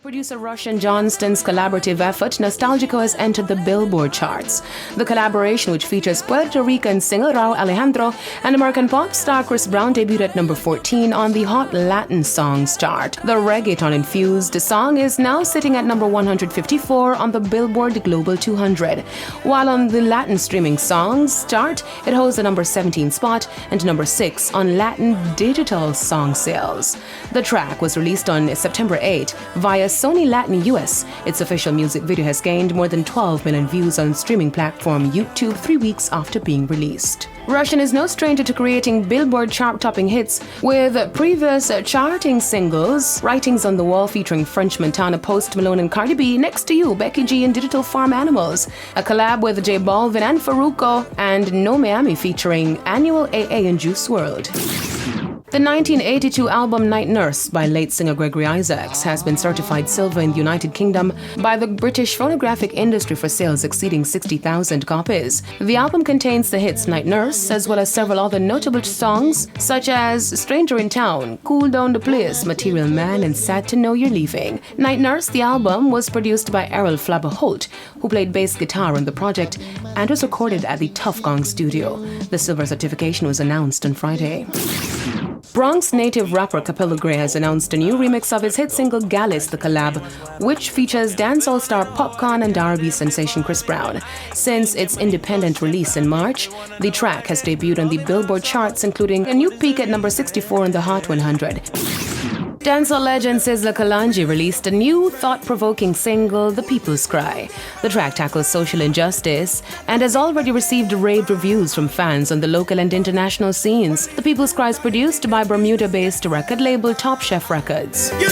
Producer Rvssian Johnston's collaborative effort, Nostalgico, has entered the Billboard charts. The collaboration, which features Puerto Rican singer Rauw Alejandro and American pop star Chris Brown, debuted at number 14 on the Hot Latin Songs chart. The reggaeton-infused song is now sitting at number 154 on the Billboard Global 200, while on the Latin streaming songs chart, it holds the number 17 spot and number 6 on Latin digital song sales. The track was released on September 8 via Sony Latin US. Its official music video has gained more than 12 million views on streaming platform YouTube 3 weeks after being released. Rvssian is no stranger to creating Billboard chart-topping hits, with previous charting singles, Writings on the Wall featuring French Montana, Post Malone and Cardi B, Next to You, Becky G and Digital Farm Animals, a collab with J Balvin and Farruko, and No Miami featuring Annual AA and Juice WRLD. The 1982 album Night Nurse by late singer Gregory Isaacs has been certified silver in the United Kingdom by the British phonographic industry for sales exceeding 60,000 copies. The album contains the hits Night Nurse, as well as several other notable songs such as Stranger in Town, Cool Down the Place, Material Man and Sad to Know You're Leaving. Night Nurse, the album, was produced by Errol Flabber Holt, who played bass guitar on the project, and was recorded at the Tough Gong studio. The silver certification was announced on Friday. Bronx native rapper Capello Gray has announced a new remix of his hit single Gallus, the collab, which features dancehall star Popcorn and R&B sensation Chris Brown. Since its independent release in March, the track has debuted on the Billboard charts, including a new peak at number 64 in the Hot 100. Dancehall legend Sizzla Kalonji released a new thought-provoking single, The People's Cry. The track tackles social injustice and has already received rave reviews from fans on the local and international scenes. The People's Cry is produced by Bermuda-based record label Top Chef Records. Trying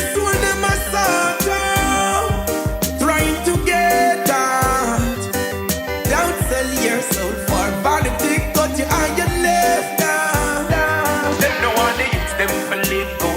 to get out. Don't sell your soul for vanity, cut your eye and left down. Them no one they use them for let go.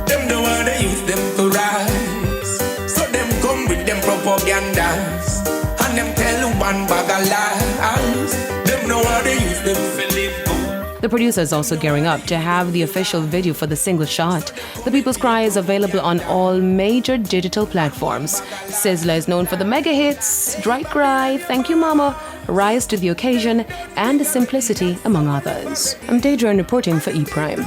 Them no one they use them for rise. So them come with them propagandas and them tell one bag of lies. Them no one they use them for let go. The producer is also gearing up to have the official video for the single shot. The People's Cry is available on all major digital platforms. Sizzla is known for the mega hits Dry Cry, Thank You Mama, Rise to the Occasion, and Simplicity, among others. I'm Daedra reporting for E! Prime.